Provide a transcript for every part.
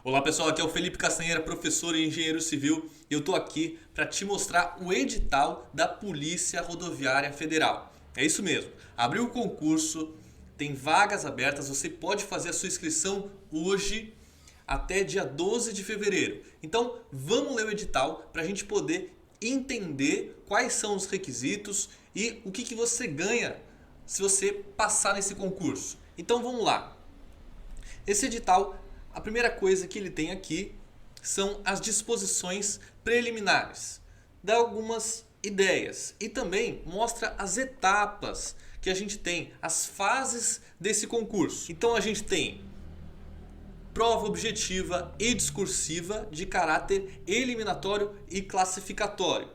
Olá pessoal, aqui é o Felipe Castanheira, professor e engenheiro civil, e eu estou aqui para te mostrar o edital da Polícia Rodoviária Federal. É isso mesmo, abriu o concurso, tem vagas abertas, você pode fazer a sua inscrição hoje até dia 12 de fevereiro. Então vamos ler o edital para a gente poder entender quais são os requisitos e o que você ganha se você passar nesse concurso. Então vamos lá. Esse edital, a primeira coisa que ele tem aqui são as disposições preliminares. Dá algumas ideias e também mostra as etapas que a gente tem, as fases desse concurso. Então a gente tem prova objetiva e discursiva de caráter eliminatório e classificatório.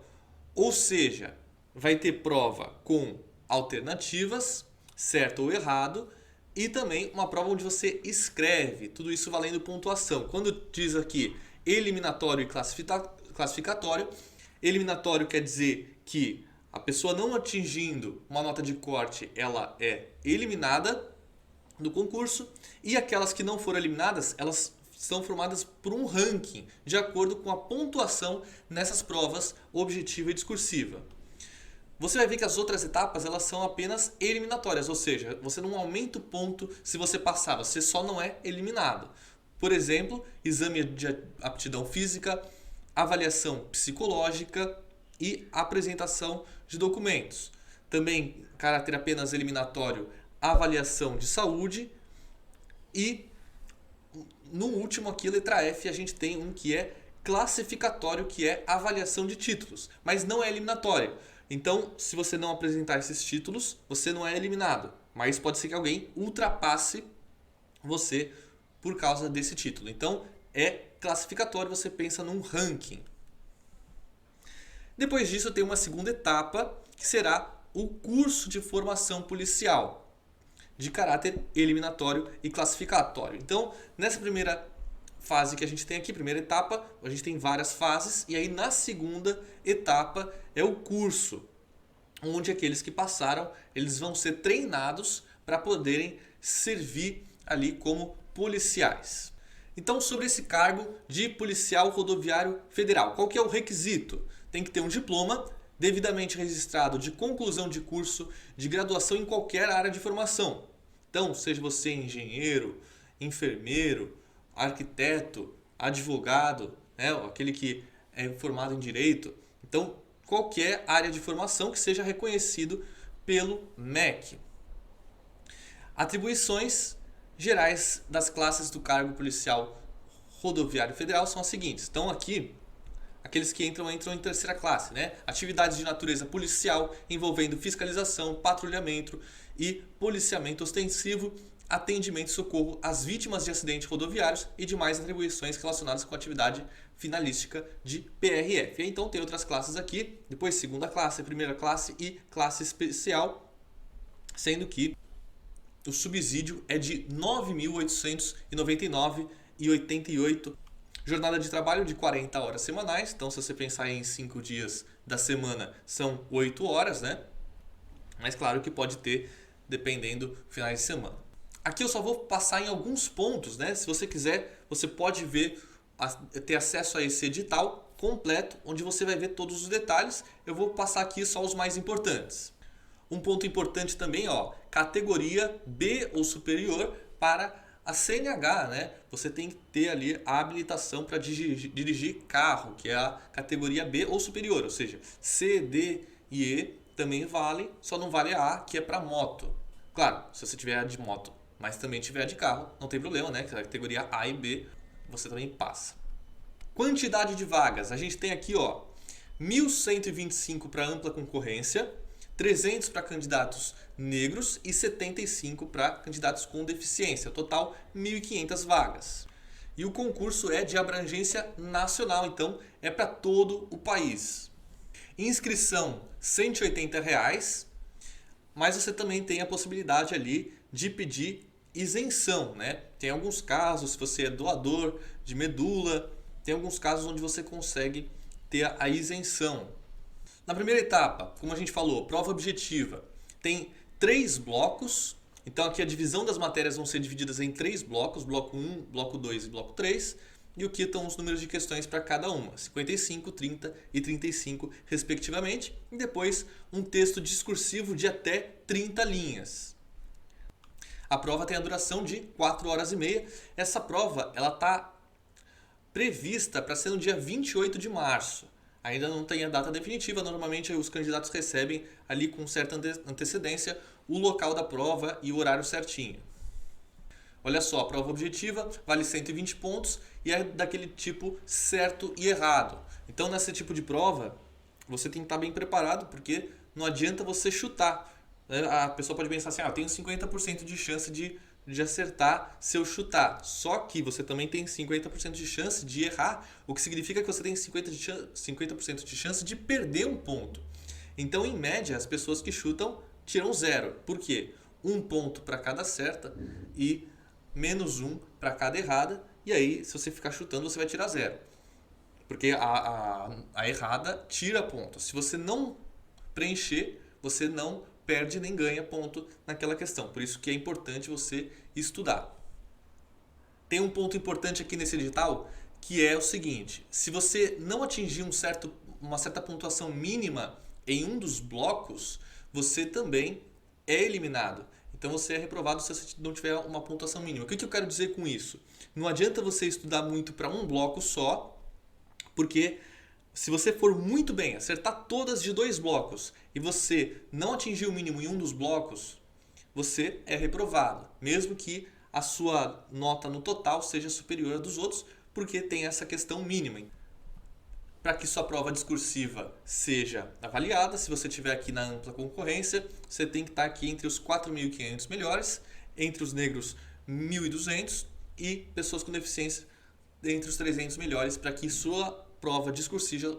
Ou seja, vai ter prova com alternativas, certo ou errado, e também uma prova onde você escreve, tudo isso valendo pontuação. Quando diz aqui eliminatório e classificatório, eliminatório quer dizer que a pessoa não atingindo uma nota de corte, ela é eliminada do concurso, e aquelas que não foram eliminadas, elas são formadas por um ranking, de acordo com a pontuação nessas provas objetiva e discursiva. Você vai ver que as outras etapas elas são apenas eliminatórias, ou seja, você não aumenta o ponto se você passar, você só não é eliminado. Por exemplo, exame de aptidão física, avaliação psicológica e apresentação de documentos. Também, caráter apenas eliminatório, avaliação de saúde e no último aqui, letra F, a gente tem um que é classificatório, que é avaliação de títulos, mas não é eliminatório. Então, se você não apresentar esses títulos, você não é eliminado. Mas pode ser que alguém ultrapasse você por causa desse título. Então, é classificatório, você pensa num ranking. Depois disso, tem uma segunda etapa, que será o curso de formação policial, de caráter eliminatório e classificatório. Então, nessa primeira fase que a gente tem aqui, primeira etapa, a gente tem várias fases, e aí na segunda etapa é o curso, onde aqueles que passaram, eles vão ser treinados para poderem servir ali como policiais. Então, sobre esse cargo de policial rodoviário federal, qual que é o requisito? Tem que ter um diploma devidamente registrado de conclusão de curso de graduação em qualquer área de formação. Então, seja você engenheiro, enfermeiro, arquiteto, advogado, né, aquele que é formado em direito. Então, qualquer área de formação que seja reconhecido pelo MEC. Atribuições gerais das classes do cargo policial rodoviário federal são as seguintes. Então, aqui, aqueles que entram em terceira classe, né? Atividades de natureza policial envolvendo fiscalização, patrulhamento e policiamento ostensivo, atendimento e socorro às vítimas de acidentes rodoviários e demais atribuições relacionadas com a atividade finalística de PRF. Então tem outras classes aqui, depois segunda classe, primeira classe e classe especial, sendo que o subsídio é de R$ 9.899,88. Jornada de trabalho de 40 horas semanais, então se você pensar em 5 dias da semana são 8 horas, né? Mas claro que pode ter dependendo finais de semana. Aqui eu só vou passar em alguns pontos, né? Se você quiser, você pode ver, ter acesso a esse edital completo, onde você vai ver todos os detalhes. Eu vou passar aqui só os mais importantes. Um ponto importante também, ó, categoria B ou superior para a CNH, né? Você tem que ter ali a habilitação para dirigir carro, que é a categoria B ou superior, ou seja, C, D e E também vale, só não vale a que é para moto. Claro, se você tiver a de moto, mas também tiver a de carro, não tem problema, né? Que a categoria A e B você também passa. Quantidade de vagas, a gente tem aqui, ó, 1.125 para ampla concorrência, 300 para candidatos negros e 75 para candidatos com deficiência. Total, 1.500 vagas. E o concurso é de abrangência nacional, então é para todo o país. Inscrição R$ 180, mas você também tem a possibilidade ali de pedir isenção, né? Tem alguns casos, se você é doador de medula, tem alguns casos onde você consegue ter a isenção. Na primeira etapa, como a gente falou, prova objetiva, tem 3 blocos. Então aqui a divisão das matérias vão ser divididas em 3 blocos, bloco 1, bloco 2 e bloco 3. e o que estão os números de questões para cada uma, 55, 30 e 35 respectivamente, e depois um texto discursivo de até 30 linhas. A prova tem a duração de 4 horas e meia. Essa prova está prevista para ser no dia 28 de março. Ainda não tem a data definitiva, normalmente os candidatos recebem ali com certa antecedência o local da prova e o horário certinho. Olha só, a prova objetiva vale 120 pontos e é daquele tipo certo e errado. Então, nesse tipo de prova, você tem que estar bem preparado, porque não adianta você chutar. A pessoa pode pensar assim, eu tenho 50% de chance de acertar se eu chutar. Só que você também tem 50% de chance de errar, o que significa que você tem 50% de chance de perder um ponto. Então, em média, as pessoas que chutam tiram 0. Por quê? 1 ponto para cada certa e menos 1 para cada errada. E aí, se você ficar chutando, você vai tirar 0. Porque a errada tira ponto. Se você não preencher, você não perde nem ganha ponto naquela questão. Por isso que é importante você estudar. Tem um ponto importante aqui nesse edital, que é o seguinte: se você não atingir uma certa pontuação mínima em um dos blocos, você também é eliminado. Então você é reprovado se você não tiver uma pontuação mínima. O que eu quero dizer com isso? Não adianta você estudar muito para um bloco só, porque se você for muito bem, acertar todas de 2 blocos e você não atingir o mínimo em um dos blocos, você é reprovado, mesmo que a sua nota no total seja superior à dos outros, porque tem essa questão mínima. Para que sua prova discursiva seja avaliada, se você estiver aqui na ampla concorrência, você tem que estar aqui entre os 4.500 melhores, entre os negros 1.200 e pessoas com deficiência entre os 300 melhores, para que sua prova discursiva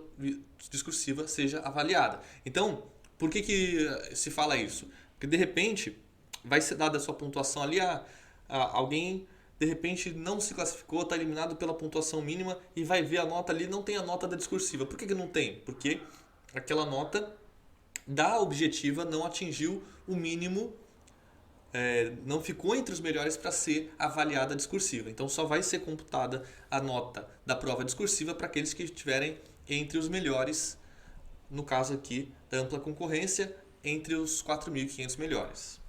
seja avaliada. Então, por que se fala isso? Porque de repente vai ser dada a sua pontuação ali, alguém de repente não se classificou, está eliminado pela pontuação mínima e vai ver a nota ali, não tem a nota da discursiva. Por que não tem? Porque aquela nota da objetiva não atingiu o mínimo, não ficou entre os melhores para ser avaliada a discursiva. Então só vai ser computada a nota da prova discursiva para aqueles que estiverem entre os melhores, no caso aqui da ampla concorrência, entre os 4.500 melhores.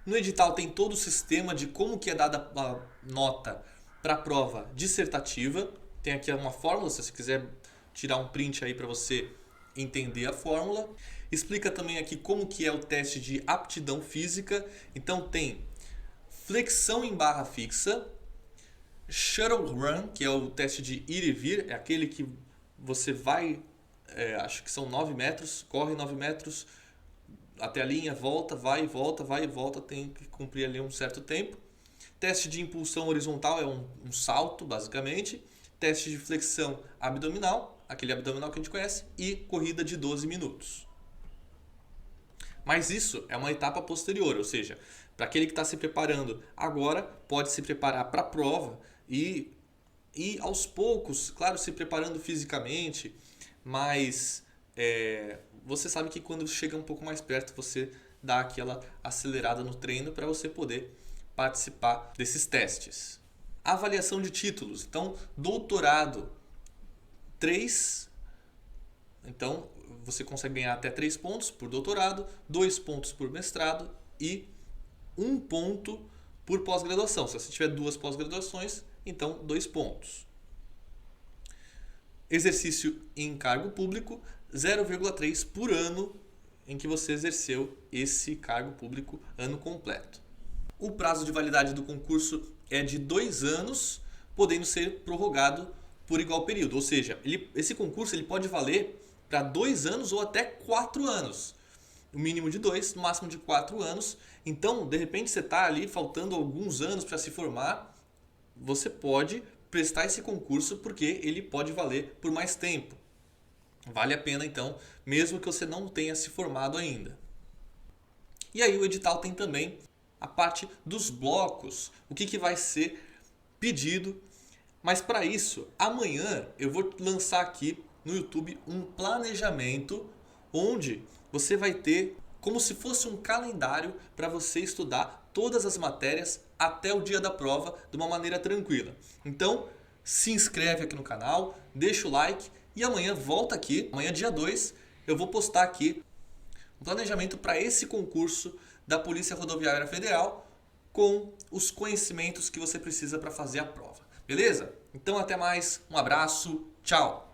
No edital tem todo o sistema de como que é dada a nota para a prova dissertativa. Tem aqui uma fórmula, se você quiser tirar um print aí para você entender a fórmula. Explica também aqui como que é o teste de aptidão física. Então tem flexão em barra fixa, shuttle run, que é o teste de ir e vir, é aquele que você vai, acho que são 9 metros, corre 9 metros até a linha, volta, vai e volta, tem que cumprir ali um certo tempo. Teste de impulsão horizontal é um salto, basicamente. Teste de flexão abdominal, aquele abdominal que a gente conhece, e corrida de 12 minutos. Mas isso é uma etapa posterior, ou seja, para aquele que está se preparando agora, pode se preparar para a prova e aos poucos, claro, se preparando fisicamente, mas você sabe que quando chega um pouco mais perto, você dá aquela acelerada no treino para você poder participar desses testes. Avaliação de títulos. Então, doutorado 3. Então, você consegue ganhar até 3 pontos por doutorado, 2 pontos por mestrado e 1 ponto por pós-graduação. Se você tiver 2 pós-graduações, então 2 pontos. Exercício em cargo público, 0,3 por ano em que você exerceu esse cargo público ano completo. O prazo de validade do concurso é de 2 anos, podendo ser prorrogado por igual período. Ou seja, esse concurso ele pode valer para 2 anos ou até 4 anos. O mínimo de 2, o máximo de 4 anos. Então, de repente, você está ali faltando alguns anos para se formar, você pode prestar esse concurso porque ele pode valer por mais tempo. Vale a pena, então, mesmo que você não tenha se formado ainda. E aí o edital tem também a parte dos blocos, o que vai ser pedido. Mas para isso, amanhã eu vou lançar aqui no YouTube um planejamento onde você vai ter como se fosse um calendário para você estudar todas as matérias até o dia da prova de uma maneira tranquila. Então, se inscreve aqui no canal, deixa o like e amanhã volta aqui. Amanhã, dia 2, eu vou postar aqui um planejamento para esse concurso da Polícia Rodoviária Federal com os conhecimentos que você precisa para fazer a prova. Beleza? Então até mais, um abraço, tchau!